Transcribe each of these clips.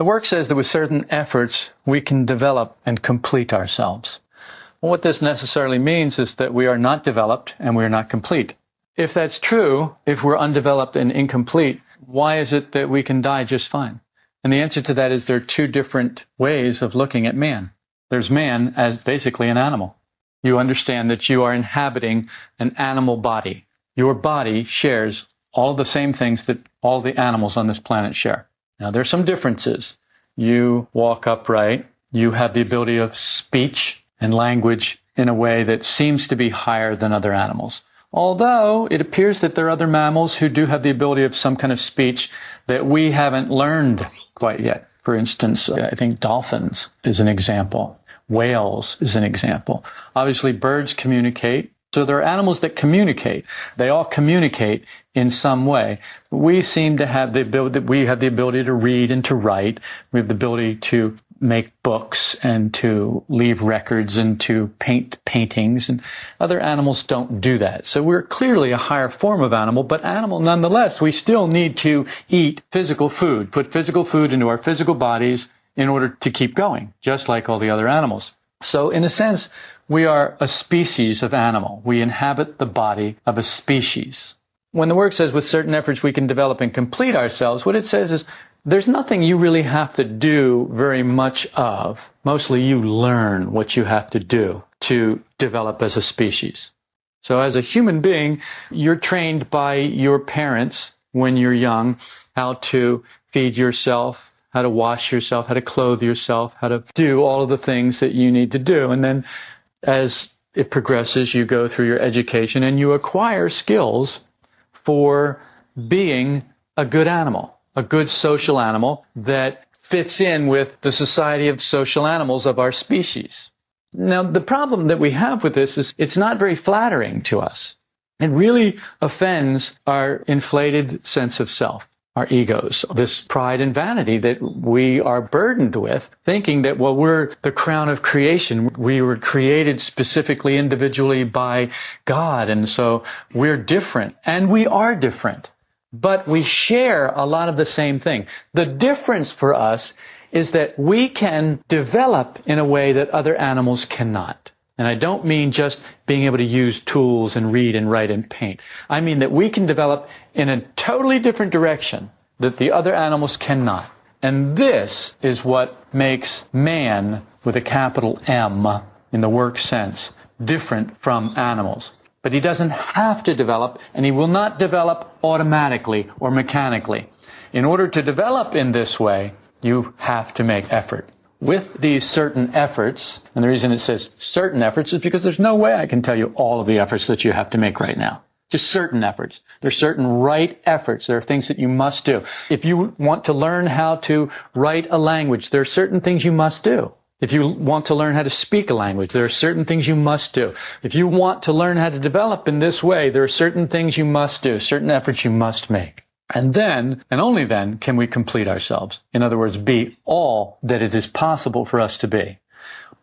The work says that with certain efforts, we can develop and complete ourselves. Well, what this necessarily means is that we are not developed and we are not complete. If that's true, if we're undeveloped and incomplete, why is it that we can die just fine? And the answer to that is there are two different ways of looking at man. There's man as basically an animal. You understand that you are inhabiting an animal body. Your body shares all the same things that all the animals on this planet share. Now, there's some differences. You walk upright. You have the ability of speech and language in a way that seems to be higher than other animals. Although it appears that there are other mammals who do have the ability of some kind of speech that we haven't learned quite yet. For instance, I think dolphins is an example. Whales is an example. Obviously, birds communicate. So there are animals that communicate. They all communicate in some way. We seem to have the ability to read and to write. We have the ability to make books and to leave records and to paint paintings. And other animals don't do that. So we're clearly a higher form of animal, but animal nonetheless. We still need to eat physical food, put physical food into our physical bodies in order to keep going, just like all the other animals. So in a sense, we are a species of animal. We inhabit the body of a species. When the work says with certain efforts we can develop and complete ourselves, what it says is there's nothing you really have to do very much of. Mostly you learn what you have to do to develop as a species. So as a human being, you're trained by your parents when you're young how to feed yourself, how to wash yourself, how to clothe yourself, how to do all of the things that you need to do. And then as it progresses, you go through your education and you acquire skills for being a good animal, a good social animal that fits in with the society of social animals of our species. Now, the problem that we have with this is it's not very flattering to us. It really offends our inflated sense of self. Our egos, this pride and vanity that we are burdened with, thinking that, well, we're the crown of creation. We were created specifically, individually by God, and so we're different. And we are different. But we share a lot of the same thing. The difference for us is that we can develop in a way that other animals cannot. And I don't mean just being able to use tools and read and write and paint. I mean that we can develop in a totally different direction that the other animals cannot. And this is what makes man, with a capital M, in the work sense, different from animals. But he doesn't have to develop, and he will not develop automatically or mechanically. In order to develop in this way, you have to make effort. With these certain efforts, and the reason it says certain efforts is because there's no way I can tell you all of the efforts that you have to make right now. Just certain efforts. There's certain right efforts. There are things that you must do. If you want to learn how to write a language, there are certain things you must do. If you want to learn how to speak a language, there are certain things you must do. If you want to learn how to develop in this way, there are certain things you must do, certain efforts you must make. And then, and only then, can we complete ourselves. In other words, be all that it is possible for us to be.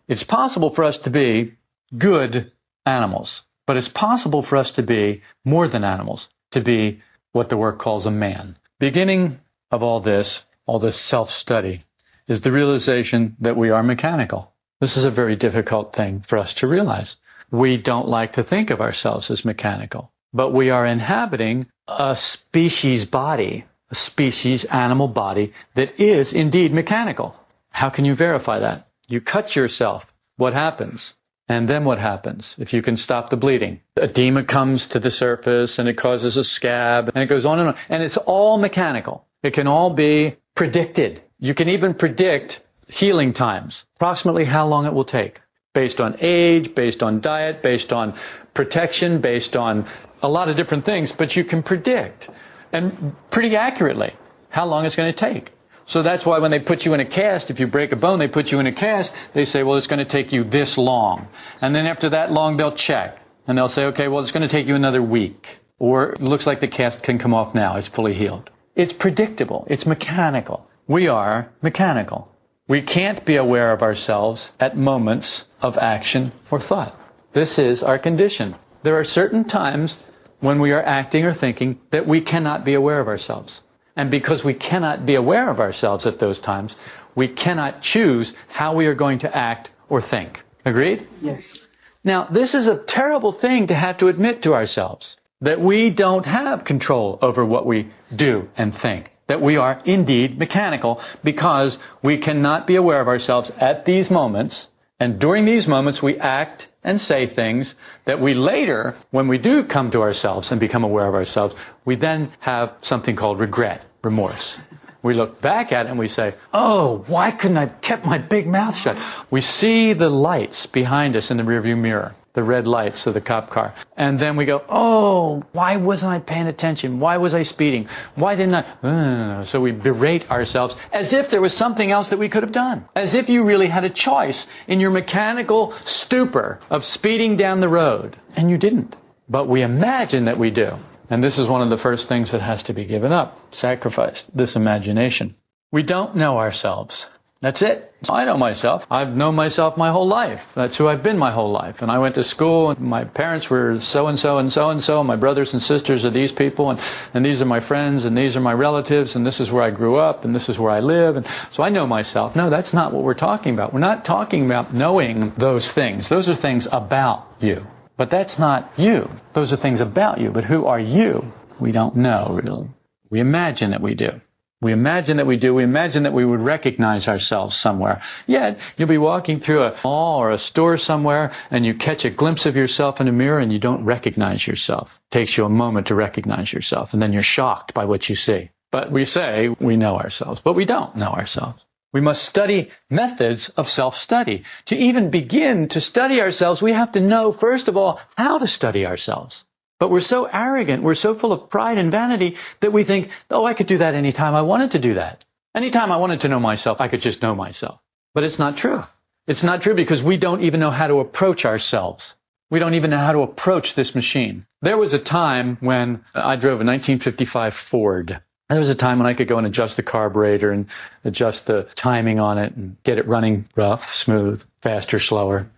It's possible for us to be good animals, but it's possible for us to be more than animals, to be what the work calls a man. Beginning of all this self-study, is the realization that we are mechanical. This is a very difficult thing for us to realize. We don't like to think of ourselves as mechanical, but we are inhabiting a species body, a species animal body that is indeed mechanical. How can you verify that? You cut yourself. What happens? And then what happens if you can stop the bleeding? Edema comes to the surface and it causes a scab and it goes on and on. And it's all mechanical. It can all be predicted. You can even predict healing times, approximately how long it will take, based on age, based on diet, based on protection, based on a lot of different things, but you can predict, and pretty accurately, how long it's going to take. So that's why when they put you in a cast, if you break a bone, they put you in a cast, they say, well, it's going to take you this long. And then after that long, they'll check. And they'll say, okay, well, it's going to take you another week. Or it looks like the cast can come off now. It's fully healed. It's predictable. It's mechanical. We are mechanical. We can't be aware of ourselves at moments of action or thought. This is our condition. There are certain times when we are acting or thinking that we cannot be aware of ourselves. And because we cannot be aware of ourselves at those times, we cannot choose how we are going to act or think. Agreed? Yes. Now, this is a terrible thing to have to admit to ourselves, that we don't have control over what we do and think, that we are indeed mechanical because we cannot be aware of ourselves at these moments, and during these moments we act and say things that we later, when we do come to ourselves and become aware of ourselves, we then have something called regret, remorse. We look back at it and we say, oh, why couldn't I have kept my big mouth shut? We see the lights behind us in the rearview mirror, the red lights of the cop car. And then we go, oh, why wasn't I paying attention? Why was I speeding? Why didn't I? So we berate ourselves as if there was something else that we could have done. As if you really had a choice in your mechanical stupor of speeding down the road. And you didn't. But we imagine that we do. And this is one of the first things that has to be given up, sacrificed, this imagination. We don't know ourselves. That's it. I know myself. I've known myself my whole life. That's who I've been my whole life. And I went to school, and my parents were so-and-so and so-and-so, and my brothers and sisters are these people, and these are my friends, and these are my relatives, and this is where I grew up, and this is where I live. And so I know myself. No, that's not what we're talking about. We're not talking about knowing those things. Those are things about you. But that's not you. Those are things about you. But who are you? We don't know, really. We imagine that we do. We imagine that we do. We imagine that we would recognize ourselves somewhere. Yet, you'll be walking through a mall or a store somewhere, and you catch a glimpse of yourself in a mirror, and you don't recognize yourself. It takes you a moment to recognize yourself, and then you're shocked by what you see. But we say we know ourselves, but we don't know ourselves. We must study methods of self-study. To even begin to study ourselves, we have to know, first of all, how to study ourselves. But we're so arrogant, we're so full of pride and vanity that we think, oh, I could do that anytime I wanted to do that. Anytime I wanted to know myself, I could just know myself. But it's not true. It's not true because we don't even know how to approach ourselves. We don't even know how to approach this machine. There was a time when I drove a 1955 Ford. There was a time when I could go and adjust the carburetor and adjust the timing on it and get it running rough, smooth, faster, slower.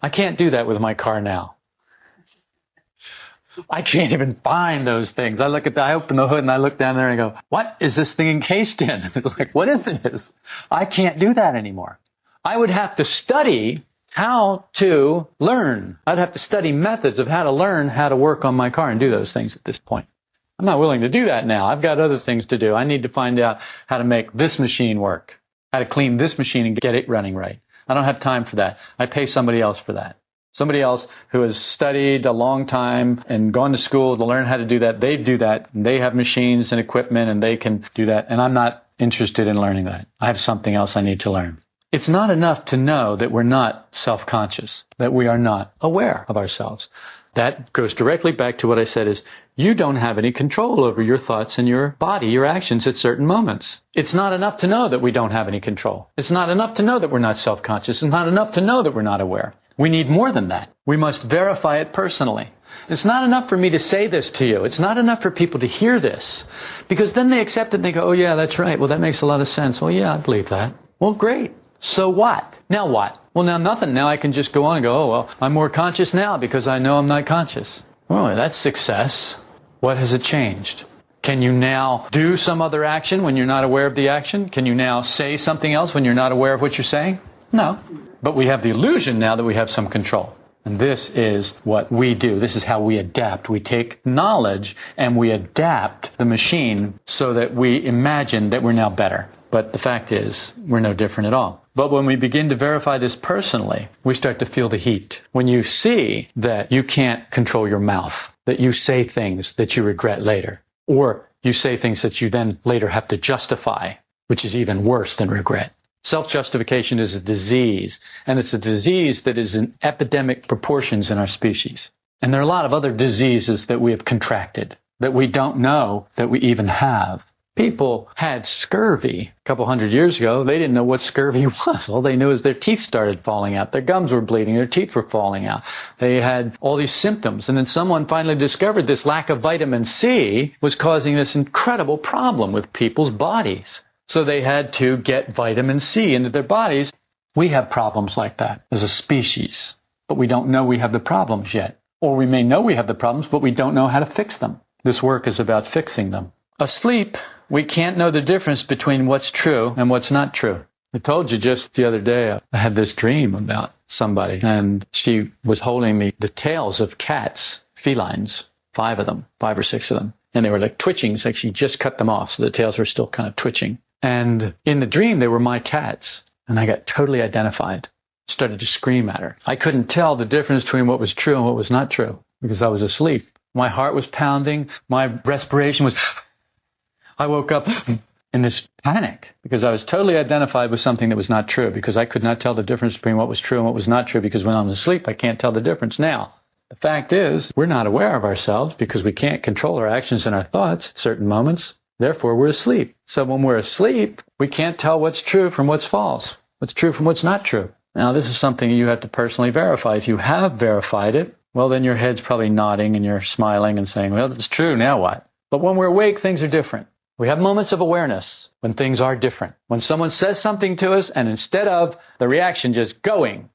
I can't do that with my car now. I can't even find those things. I open the hood and I look down there and I go, what is this thing encased in? It's like, what is this? I can't do that anymore. I would have to study how to learn. I'd have to study methods of how to learn how to work on my car and do those things at this point. I'm not willing to do that now. I've got other things to do. I need to find out how to make this machine work, how to clean this machine and get it running right. I don't have time for that. I pay somebody else for that. Somebody else who has studied a long time and gone to school to learn how to do that. They do that. And they have machines and equipment and they can do that. And I'm not interested in learning that. I have something else I need to learn. It's not enough to know that we're not self-conscious, that we are not aware of ourselves. That goes directly back to what I said is, you don't have any control over your thoughts and your body, your actions at certain moments. It's not enough to know that we don't have any control. It's not enough to know that we're not self-conscious. It's not enough to know that we're not aware. We need more than that. We must verify it personally. It's not enough for me to say this to you. It's not enough for people to hear this. Because then they accept it and they go, oh yeah, that's right. Well, that makes a lot of sense. Well, yeah, I believe that. Well, great. So what? Now what? Well, now nothing. Now I can just go on and go, oh, well, I'm more conscious now because I know I'm not conscious. Well, that's success. What has it changed? Can you now do some other action when you're not aware of the action? Can you now say something else when you're not aware of what you're saying? No. But we have the illusion now that we have some control. And this is what we do. This is how we adapt. We take knowledge and we adapt the machine so that we imagine that we're now better. But the fact is, we're no different at all. But when we begin to verify this personally, we start to feel the heat. When you see that you can't control your mouth, that you say things that you regret later, or you say things that you then later have to justify, which is even worse than regret. Self-justification is a disease, and it's a disease that is in epidemic proportions in our species. And there are a lot of other diseases that we have contracted that we don't know that we even have. People had scurvy a couple hundred years ago. They didn't know what scurvy was. All they knew is their teeth started falling out. Their gums were bleeding. Their teeth were falling out. They had all these symptoms. And then someone finally discovered this lack of vitamin C was causing this incredible problem with people's bodies. So they had to get vitamin C into their bodies. We have problems like that as a species, but we don't know we have the problems yet. Or we may know we have the problems, but we don't know how to fix them. This work is about fixing them. Asleep, we can't know the difference between what's true and what's not true. I told you just the other day, I had this dream about somebody, and she was holding the tails of cats, felines, 5 of them, 5 or 6 of them. And they were like twitching. It's like she just cut them off, so the tails were still kind of twitching. And in the dream, they were my cats. And I got totally identified. Started to scream at her. I couldn't tell the difference between what was true and what was not true because I was asleep. My heart was pounding. My respiration was... I woke up in this panic because I was totally identified with something that was not true because I could not tell the difference between what was true and what was not true because when I'm asleep, I can't tell the difference. Now, the fact is, we're not aware of ourselves because we can't control our actions and our thoughts at certain moments. Therefore, we're asleep. So when we're asleep, we can't tell what's true from what's false, what's true from what's not true. Now, this is something you have to personally verify. If you have verified it, well, then your head's probably nodding and you're smiling and saying, well, that's true, now what? But when we're awake, things are different. We have moments of awareness when things are different. When someone says something to us and instead of the reaction just going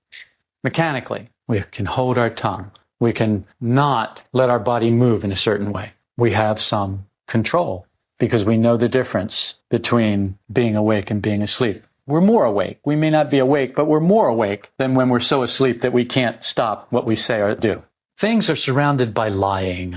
mechanically, we can hold our tongue. We can not let our body move in a certain way. We have some control because we know the difference between being awake and being asleep. We're more awake. We may not be awake, but we're more awake than when we're so asleep that we can't stop what we say or do. Things are surrounded by lying.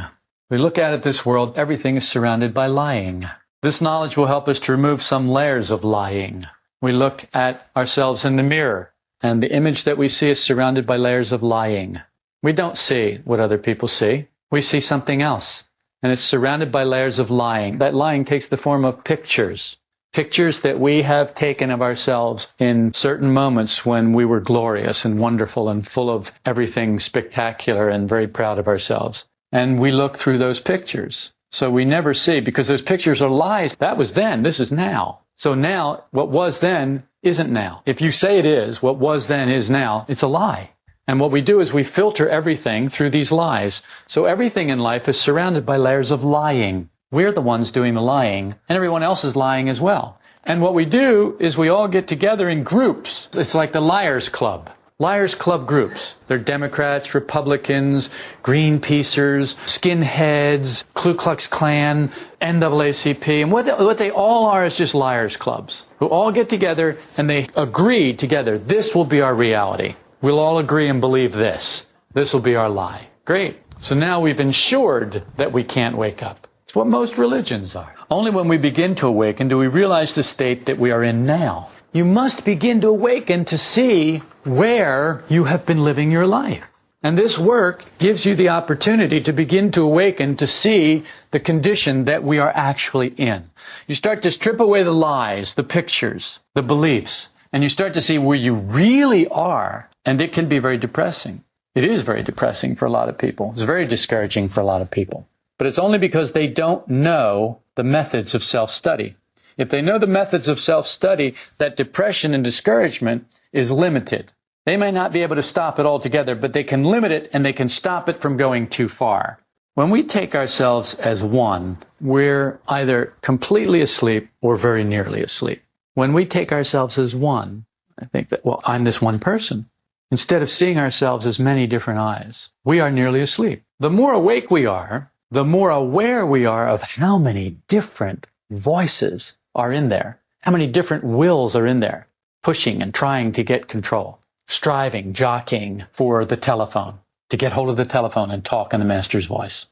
We look out at this world, everything is surrounded by lying. This knowledge will help us to remove some layers of lying. We look at ourselves in the mirror, and the image that we see is surrounded by layers of lying. We don't see what other people see. We see something else, and it's surrounded by layers of lying. That lying takes the form of pictures. Pictures that we have taken of ourselves in certain moments when we were glorious and wonderful and full of everything spectacular and very proud of ourselves. And we look through those pictures. So we never see, because those pictures are lies. That was then, this is now. So now, what was then isn't now. If you say it is, what was then is now, it's a lie. And what we do is we filter everything through these lies. So everything in life is surrounded by layers of lying. We're the ones doing the lying, and everyone else is lying as well. And what we do is we all get together in groups. It's like the Liars Club. Liars Club groups. They're Democrats, Republicans, Greenpeacers, Skinheads, Ku Klux Klan, NAACP. And what they all are is just liars clubs who all get together and they agree together, this will be our reality. We'll all agree and believe this. This will be our lie. Great. So now we've ensured that we can't wake up. It's what most religions are. Only when we begin to awaken do we realize the state that we are in now. You must begin to awaken to see where you have been living your life. And this work gives you the opportunity to begin to awaken to see the condition that we are actually in. You start to strip away the lies, the pictures, the beliefs, and you start to see where you really are. And it can be very depressing. It is very depressing for a lot of people. It's very discouraging for a lot of people. But it's only because they don't know the methods of self-study. If they know the methods of self-study, that depression and discouragement is limited. They may not be able to stop it altogether, but they can limit it and they can stop it from going too far. When we take ourselves as one, we're either completely asleep or very nearly asleep. When we take ourselves as one, I think that, well, I'm this one person. Instead of seeing ourselves as many different eyes, we are nearly asleep. The more awake we are, the more aware we are of how many different voices are in there, how many different wills are in there, pushing and trying to get control, striving, jockeying for the telephone, to get hold of the telephone and talk in the master's voice.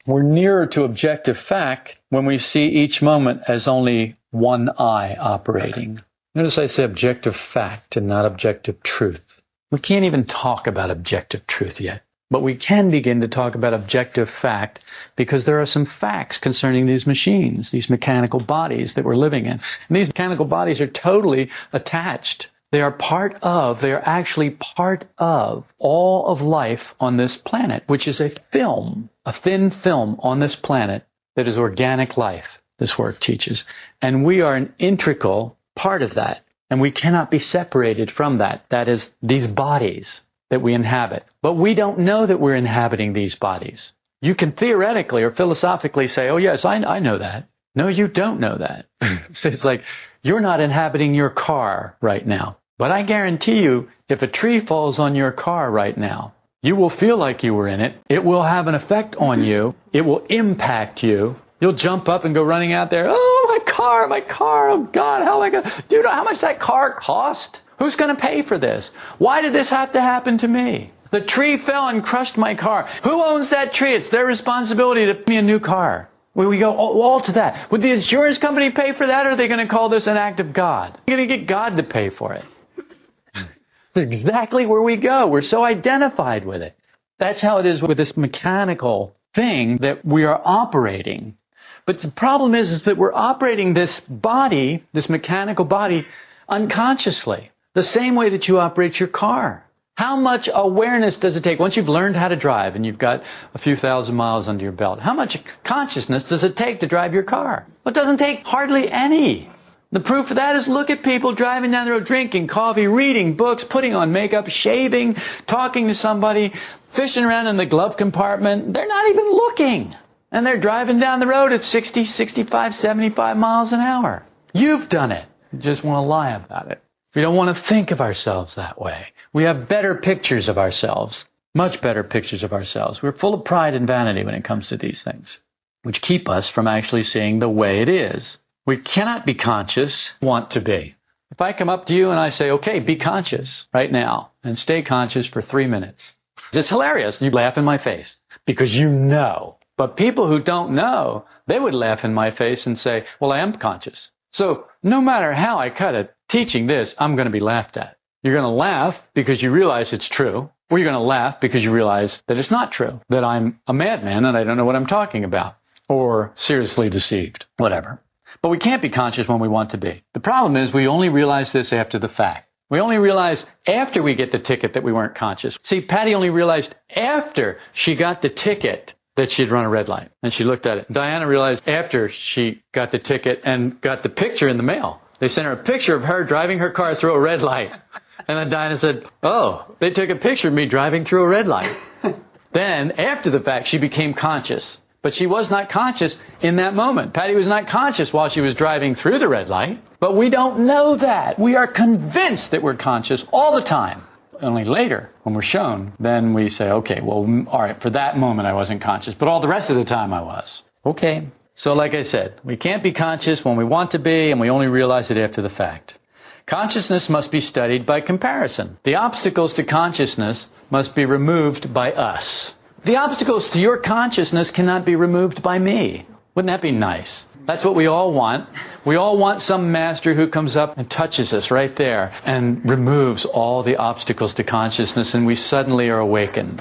We're nearer to objective fact when we see each moment as only one eye operating. Notice I say objective fact and not objective truth. We can't even talk about objective truth yet. But we can begin to talk about objective fact because there are some facts concerning these machines, these mechanical bodies that we're living in. And these mechanical bodies are totally attached. They are actually part of all of life on this planet, which is a thin film on this planet that is organic life, this work teaches. And we are an integral part of that. And we cannot be separated from that. That is, these bodies that we inhabit. But we don't know that we're inhabiting these bodies. You can theoretically or philosophically say, oh yes, I know that. No, you don't know that. So it's like, you're not inhabiting your car right now. But I guarantee you, if a tree falls on your car right now, you will feel like you were in it. It will have an effect on you. It will impact you. You'll jump up and go running out there. Oh, my car. Oh, God, how am I going to... Do you know how much that car cost? Who's going to pay for this? Why did this have to happen to me? The tree fell and crushed my car. Who owns that tree? It's their responsibility to give me a new car. We go all to that. Would the insurance company pay for that, or are they going to call this an act of God? You're going to get God to pay for it. Exactly where we go. We're so identified with it. That's how it is with this mechanical thing that we are operating. But the problem is that we're operating this body, this mechanical body, unconsciously. The same way that you operate your car. How much awareness does it take? Once you've learned how to drive and you've got a few thousand miles under your belt, how much consciousness does it take to drive your car? Well, it doesn't take hardly any. The proof of that is look at people driving down the road, drinking coffee, reading books, putting on makeup, shaving, talking to somebody, fishing around in the glove compartment. They're not even looking. And they're driving down the road at 60, 65, 75 miles an hour. You've done it. You just want to lie about it. We don't want to think of ourselves that way. We have better pictures of ourselves, much better pictures of ourselves. We're full of pride and vanity when it comes to these things, which keep us from actually seeing the way it is. We cannot be conscious, want to be. If I come up to you and I say, okay, be conscious right now and stay conscious for 3 minutes. It's hilarious. You laugh in my face because you know. But people who don't know, they would laugh in my face and say, well, I am conscious. So no matter how I cut it, teaching this, I'm going to be laughed at. You're going to laugh because you realize it's true, or you're going to laugh because you realize that it's not true, that I'm a madman and I don't know what I'm talking about, or seriously deceived, whatever. But we can't be conscious when we want to be. The problem is we only realize this after the fact. We only realize after we get the ticket that we weren't conscious. See, Patty only realized after she got the ticket that she'd run a red light, and she looked at it. Diana realized after she got the ticket and got the picture in the mail. They sent her a picture of her driving her car through a red light. And then Diana said, oh, they took a picture of me driving through a red light. Then, after the fact, she became conscious. But she was not conscious in that moment. Patty was not conscious while she was driving through the red light. But we don't know that. We are convinced that we're conscious all the time. Only later, when we're shown, then we say, okay, well, all right, for that moment I wasn't conscious, but all the rest of the time I was. Okay. So like I said, we can't be conscious when we want to be, and we only realize it after the fact. Consciousness must be studied by comparison. The obstacles to consciousness must be removed by us. The obstacles to your consciousness cannot be removed by me. Wouldn't that be nice? That's what we all want. We all want some master who comes up and touches us right there and removes all the obstacles to consciousness, and we suddenly are awakened.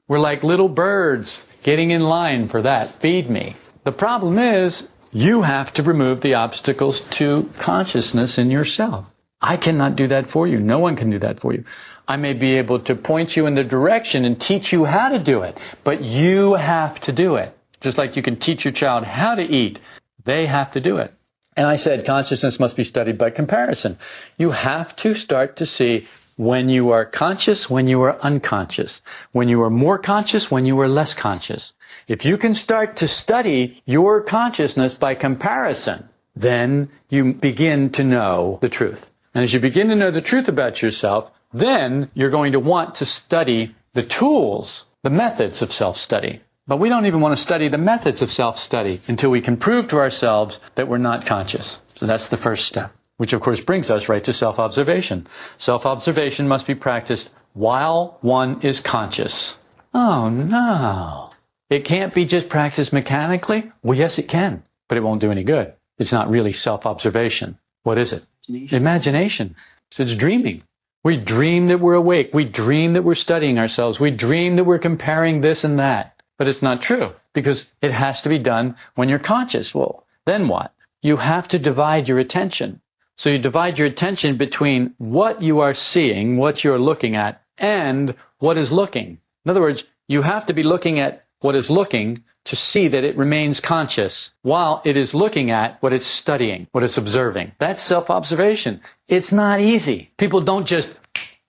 We're like little birds getting in line for that. Feed me. The problem is, you have to remove the obstacles to consciousness in yourself. I cannot do that for you. No one can do that for you. I may be able to point you in the direction and teach you how to do it, but you have to do it. Just like you can teach your child how to eat, they have to do it. And I said consciousness must be studied by comparison. You have to start to see when you are conscious, when you are unconscious, when you are more conscious, when you are less conscious. If you can start to study your consciousness by comparison, then you begin to know the truth. And as you begin to know the truth about yourself, then you're going to want to study the tools, the methods of self-study. But we don't even want to study the methods of self-study until we can prove to ourselves that we're not conscious. So that's the first step, which of course brings us right to self-observation. Self-observation must be practiced while one is conscious. Oh no. It can't be just practiced mechanically? Well, yes, it can, but it won't do any good. It's not really self-observation. What is it? Imagination. So it's dreaming. We dream that we're awake. We dream that we're studying ourselves. We dream that we're comparing this and that. But it's not true, because it has to be done when you're conscious. Well, then what? You have to divide your attention. So you divide your attention between what you are seeing, what you're looking at, and what is looking. In other words, you have to be looking at what is looking to see that it remains conscious while it is looking at what it's studying, what it's observing. That's self-observation. It's not easy. People don't just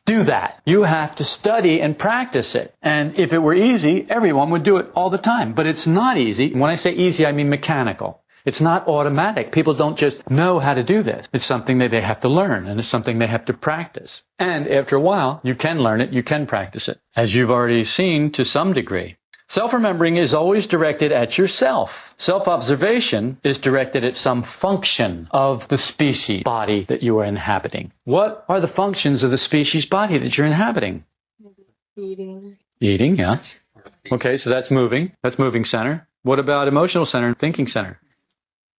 do that. You have to study and practice it. And if it were easy, everyone would do it all the time. But it's not easy. When I say easy, I mean mechanical. It's not automatic. People don't just know how to do this. It's something that they have to learn, and it's something they have to practice. And after a while, you can learn it, you can practice it. As you've already seen to some degree, Self-remembering is always directed at yourself. Self-observation is directed at some function of the species body that you are inhabiting. What are the functions of the species body that you're inhabiting? Eating. Eating, yeah. Okay, so that's moving. That's moving center. What about emotional center and thinking center?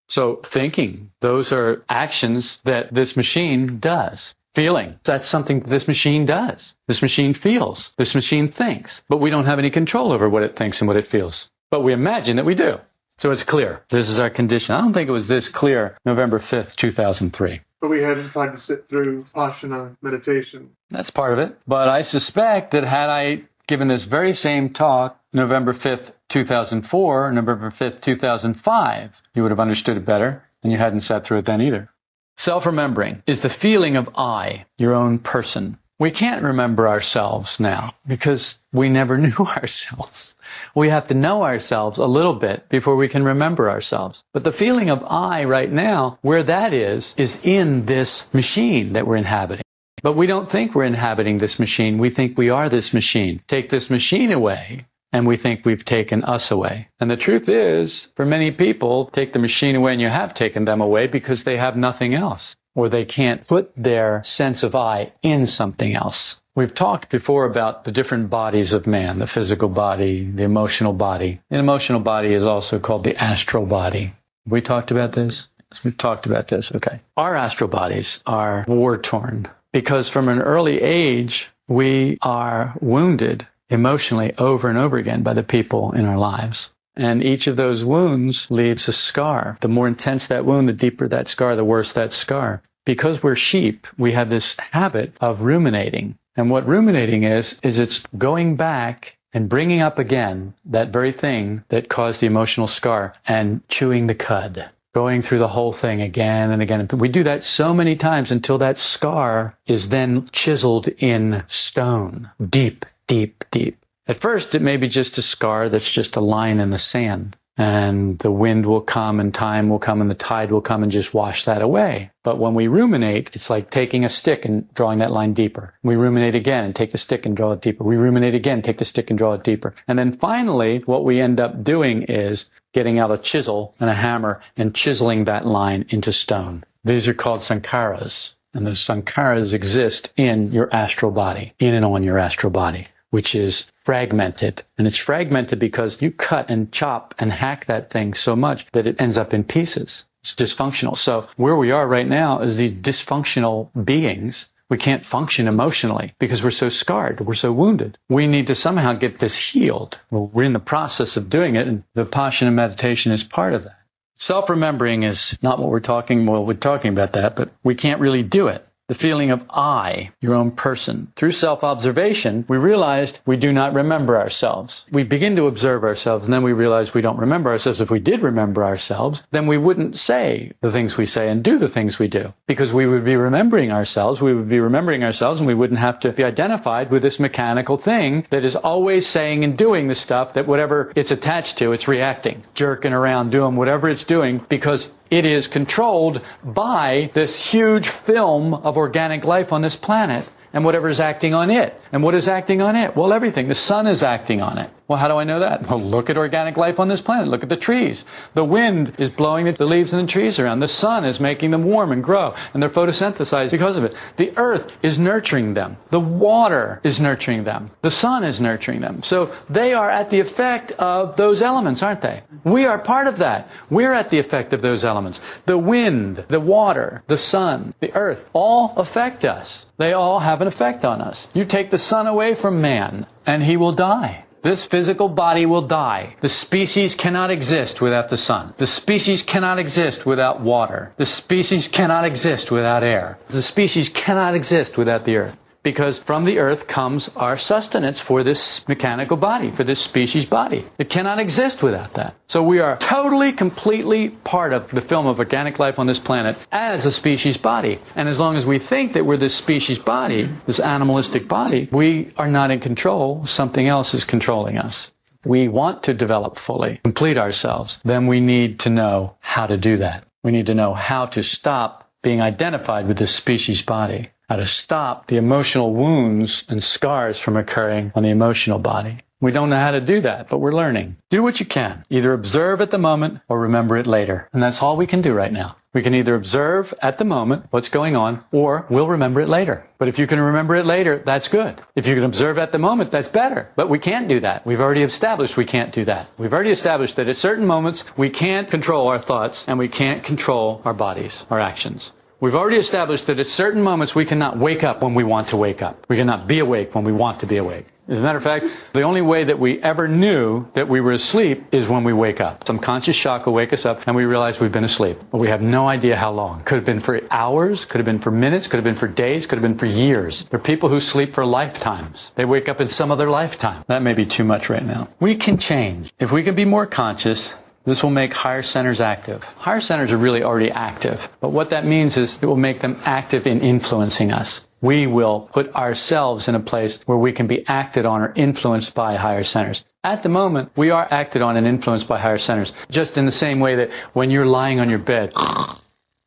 So thinking, those are actions that this machine does. Feeling, that's something this machine does. This machine feels. This machine thinks. But we don't have any control over what it thinks and what it feels. But we imagine that we do. So it's clear. This is our condition. I don't think it was this clear November 5th, 2003. But we hadn't tried to sit through Vipassana meditation. That's part of it. But I suspect that had I given this very same talk November 5th, 2004, November 5th, 2005, you would have understood it better, and you hadn't sat through it then either. Self-remembering is the feeling of I, your own person. We can't remember ourselves now because we never knew ourselves. We have to know ourselves a little bit before we can remember ourselves. But the feeling of I right now, where that is in this machine that we're inhabiting. But we don't think we're inhabiting this machine. We think we are this machine. Take this machine away, and we think we've taken us away. And the truth is, for many people, take the machine away and you have taken them away because they have nothing else, or they can't put their sense of I in something else. We've talked before about the different bodies of man, the physical body, the emotional body. The emotional body is also called the astral body. We talked about this? We talked about this, okay. Our astral bodies are war-torn because from an early age, we are wounded emotionally over and over again by the people in our lives. And each of those wounds leaves a scar. The more intense that wound, the deeper that scar, the worse that scar. Because we're sheep, we have this habit of ruminating. And what ruminating is it's going back and bringing up again that very thing that caused the emotional scar and chewing the cud. Going through the whole thing again and again. We do that so many times until that scar is then chiseled in stone. Deep, deep, deep. At first, it may be just a scar that's just a line in the sand. And the wind will come and time will come and the tide will come and just wash that away. But when we ruminate, it's like taking a stick and drawing that line deeper. We ruminate again and take the stick and draw it deeper. We ruminate again, take the stick and draw it deeper. And then finally, what we end up doing is getting out a chisel and a hammer and chiseling that line into stone. These are called sankharas. And the sankharas exist in your astral body, in and on your astral body, which is fragmented. And it's fragmented because you cut and chop and hack that thing so much that it ends up in pieces. It's dysfunctional. So where we are right now is these dysfunctional beings. We can't function emotionally because we're so scarred. We're so wounded. We need to somehow get this healed. Well, we're in the process of doing it, and the Vipassana meditation is part of that. Self-remembering is not what we're talking about that, but we can't really do it. The feeling of I, your own person. Through self-observation, we realized we do not remember ourselves. We begin to observe ourselves, and then we realize we don't remember ourselves. If we did remember ourselves, then we wouldn't say the things we say and do the things we do, because we would be remembering ourselves. We would be remembering ourselves, and we wouldn't have to be identified with this mechanical thing that is always saying and doing the stuff that whatever it's attached to, it's reacting, jerking around, doing whatever it's doing, because it is controlled by this huge film of organic life on this planet and whatever is acting on it. And what is acting on it? Well, everything. The sun is acting on it. Well, how do I know that? Well, look at organic life on this planet. Look at the trees. The wind is blowing the leaves and the trees around. The sun is making them warm and grow, and they're photosynthesized because of it. The earth is nurturing them. The water is nurturing them. The sun is nurturing them. So they are at the effect of those elements, aren't they? We are part of that. We're at the effect of those elements. The wind, the water, the sun, the earth, all affect us. They all have an effect on us. You take the sun away from man, and he will die. This physical body will die. The species cannot exist without the sun. The species cannot exist without water. The species cannot exist without air. The species cannot exist without the earth. Because from the earth comes our sustenance for this mechanical body, for this species body. It cannot exist without that. So we are totally, completely part of the film of organic life on this planet as a species body. And as long as we think that we're this species body, this animalistic body, we are not in control. Something else is controlling us. We want to develop fully, complete ourselves. Then we need to know how to do that. We need to know how to stop being identified with this species body. How to stop the emotional wounds and scars from occurring on the emotional body. We don't know how to do that, but we're learning. Do what you can. Either observe at the moment or remember it later. And that's all we can do right now. We can either observe at the moment what's going on, or we'll remember it later. But if you can remember it later, that's good. If you can observe at the moment, that's better. But we can't do that. We've already established we can't do that. We've already established that at certain moments, we can't control our thoughts and we can't control our bodies, our actions. We've already established that at certain moments we cannot wake up when we want to wake up. We cannot be awake when we want to be awake. As a matter of fact, the only way that we ever knew that we were asleep is when we wake up. Some conscious shock will wake us up and we realize we've been asleep. But we have no idea how long. Could have been for hours, could have been for minutes, could have been for days, could have been for years. There are people who sleep for lifetimes. They wake up in some other lifetime. That may be too much right now. We can change. If we can be more conscious, this will make higher centers active. Higher centers are really already active. But what that means is it will make them active in influencing us. We will put ourselves in a place where we can be acted on or influenced by higher centers. At the moment, we are acted on and influenced by higher centers. Just in the same way that when you're lying on your bed,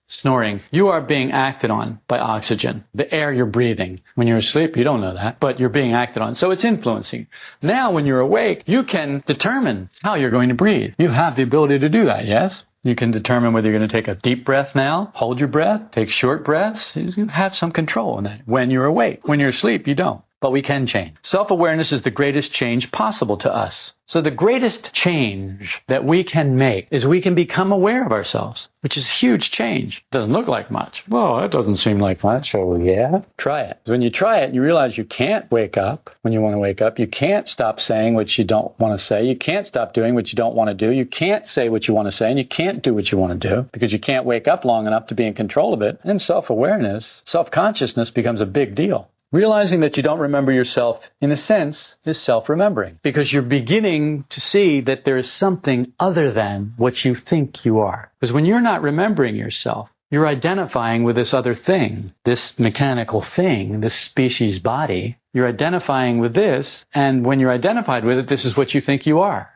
snoring, you are being acted on by oxygen, the air you're breathing. When you're asleep, you don't know that, but you're being acted on. So it's influencing. Now, when you're awake, you can determine how you're going to breathe. You have the ability to do that, yes? You can determine whether you're going to take a deep breath now, hold your breath, take short breaths. You have some control in that when you're awake. When you're asleep, you don't. But we can change. Self-awareness is the greatest change possible to us. So the greatest change that we can make is we can become aware of ourselves, which is a huge change. Doesn't look like much. Well, that doesn't seem like much. So yeah, try it. When you try it, you realize you can't wake up when you want to wake up. You can't stop saying what you don't want to say. You can't stop doing what you don't want to do. You can't say what you want to say, and you can't do what you want to do because you can't wake up long enough to be in control of it. And self-awareness, self-consciousness becomes a big deal. Realizing that you don't remember yourself, in a sense, is self-remembering, because you're beginning to see that there is something other than what you think you are. Because when you're not remembering yourself, you're identifying with this other thing, this mechanical thing, this species body. You're identifying with this, and when you're identified with it, this is what you think you are.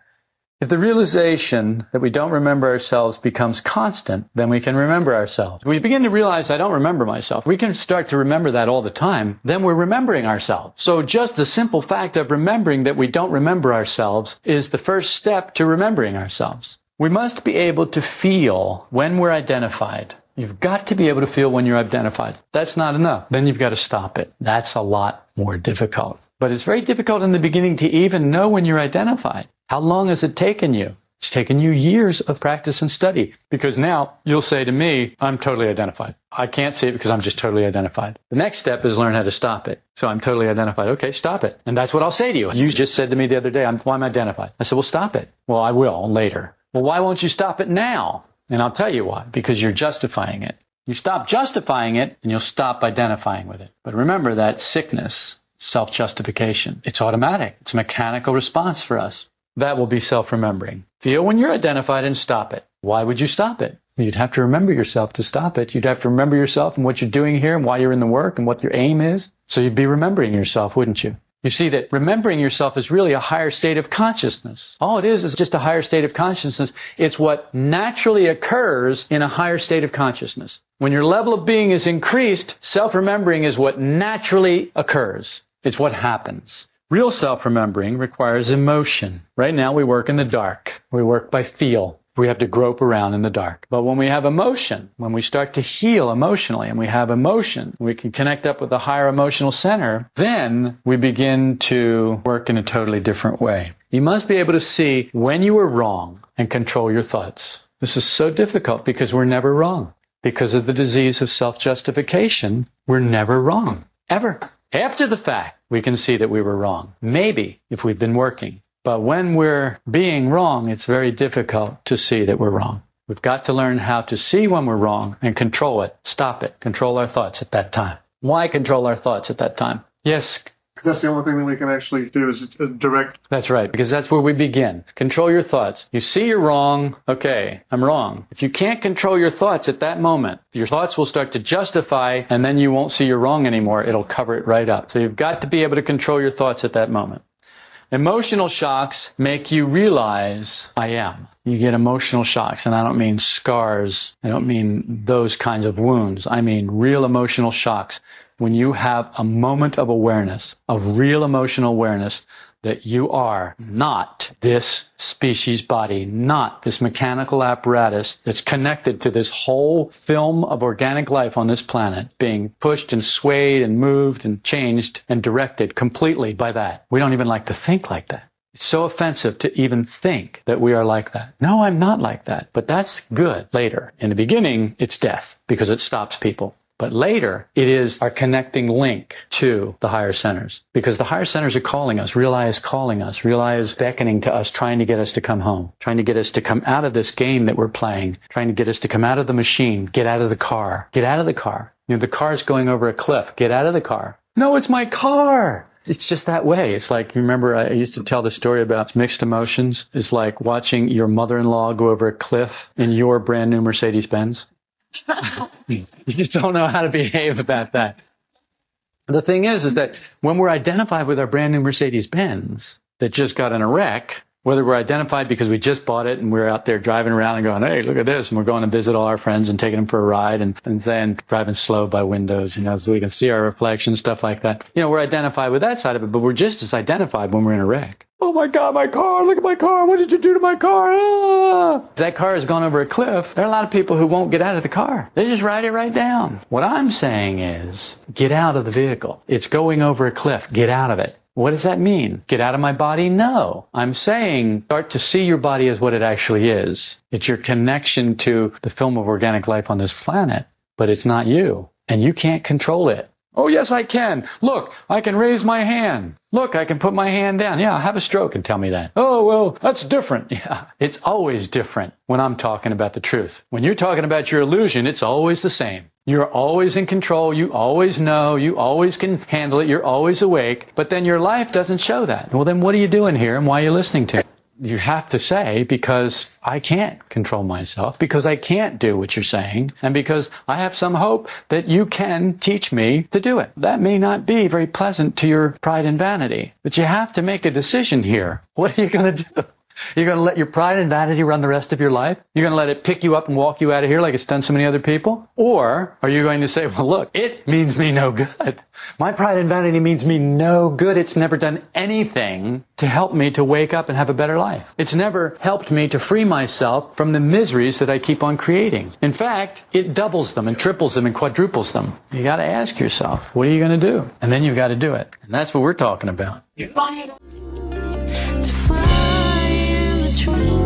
If the realization that we don't remember ourselves becomes constant, then we can remember ourselves. We begin to realize I don't remember myself. We can start to remember that all the time. Then we're remembering ourselves. So just the simple fact of remembering that we don't remember ourselves is the first step to remembering ourselves. We must be able to feel when we're identified. You've got to be able to feel when you're identified. That's not enough. Then you've got to stop it. That's a lot more difficult. But it's very difficult in the beginning to even know when you're identified. How long has it taken you? It's taken you years of practice and study. Because now you'll say to me, I'm totally identified. I can't see it because I'm just totally identified. The next step is learn how to stop it. So I'm totally identified. Okay, stop it. And that's what I'll say to you. You just said to me the other day, why am I identified? I said, well, stop it. Well, I will later. Well, why won't you stop it now? And I'll tell you why. Because you're justifying it. You stop justifying it and you'll stop identifying with it. But remember that sickness, self-justification. It's automatic. It's a mechanical response for us. That will be self-remembering. Feel when you're identified and stop it. Why would you stop it? You'd have to remember yourself to stop it. You'd have to remember yourself and what you're doing here and why you're in the work and what your aim is. So you'd be remembering yourself, wouldn't you? You see that remembering yourself is really a higher state of consciousness. All it is just a higher state of consciousness. It's what naturally occurs in a higher state of consciousness. When your level of being is increased, self-remembering is what naturally occurs. It's what happens. Real self-remembering requires emotion. Right now we work in the dark. We work by feel. We have to grope around in the dark. But when we have emotion, when we start to heal emotionally and we have emotion, we can connect up with a higher emotional center, then we begin to work in a totally different way. You must be able to see when you were wrong and control your thoughts. This is so difficult because we're never wrong. Because of the disease of self-justification, we're never wrong. Ever. After the fact, we can see that we were wrong. Maybe, if we've been working. But when we're being wrong, it's very difficult to see that we're wrong. We've got to learn how to see when we're wrong and control it, stop it, control our thoughts at that time. Why control our thoughts at that time? Yes? That's the only thing that we can actually do is direct. That's right, because that's where we begin. Control your thoughts. You see you're wrong. Okay, I'm wrong. If you can't control your thoughts at that moment, your thoughts will start to justify, and then you won't see you're wrong anymore. It'll cover it right up. So you've got to be able to control your thoughts at that moment. Emotional shocks make you realize, I am. You get emotional shocks, and I don't mean scars. I don't mean those kinds of wounds. I mean real emotional shocks. When you have a moment of awareness, of real emotional awareness, that you are not this species body, not this mechanical apparatus that's connected to this whole film of organic life on this planet, being pushed and swayed and moved and changed and directed completely by that. We don't even like to think like that. It's so offensive to even think that we are like that. No, I'm not like that. But that's good later. In the beginning, it's death because it stops people. But later, it is our connecting link to the higher centers. Because the higher centers are calling us. Real I is calling us. Real I is beckoning to us, trying to get us to come home. Trying to get us to come out of this game that we're playing. Trying to get us to come out of the machine. Get out of the car. Get out of the car. The car's going over a cliff. Get out of the car. No, it's my car. It's just that way. It's like, you remember I used to tell the story about mixed emotions. It's like watching your mother-in-law go over a cliff in your brand new Mercedes-Benz. You just don't know how to behave about that. The thing is that when we're identified with our brand new Mercedes-Benz that just got in a wreck, whether we're identified because we just bought it and we're out there driving around and going, hey, look at this, and we're going to visit all our friends and taking them for a ride and then driving slow by windows, so we can see our reflection, stuff like that. We're identified with that side of it, but we're just as identified when we're in a wreck. Oh my God, my car, look at my car, what did you do to my car? Ah! That car has gone over a cliff. There are a lot of people who won't get out of the car. They just ride it right down. What I'm saying is, get out of the vehicle. It's going over a cliff. Get out of it. What does that mean? Get out of my body? No. I'm saying start to see your body as what it actually is. It's your connection to the film of organic life on this planet, but it's not you. And you can't control it. Oh, yes, I can. Look, I can raise my hand. Look, I can put my hand down. Yeah, have a stroke and tell me that. Oh, well, that's different. Yeah, it's always different when I'm talking about the truth. When you're talking about your illusion, it's always the same. You're always in control. You always know. You always can handle it. You're always awake. But then your life doesn't show that. Well, then what are you doing here and why are you listening to it? You have to say, because I can't control myself, because I can't do what you're saying, and because I have some hope that you can teach me to do it. That may not be very pleasant to your pride and vanity, but you have to make a decision here. What are you going to do? You're going to let your pride and vanity run the rest of your life? You're going to let it pick you up and walk you out of here like it's done so many other people? Or are you going to say, well, look, it means me no good. My pride and vanity means me no good. It's never done anything to help me to wake up and have a better life. It's never helped me to free myself from the miseries that I keep on creating. In fact, it doubles them and triples them and quadruples them. You got to ask yourself, what are you going to do? And then you've got to do it. And that's what we're talking about. Define the truth.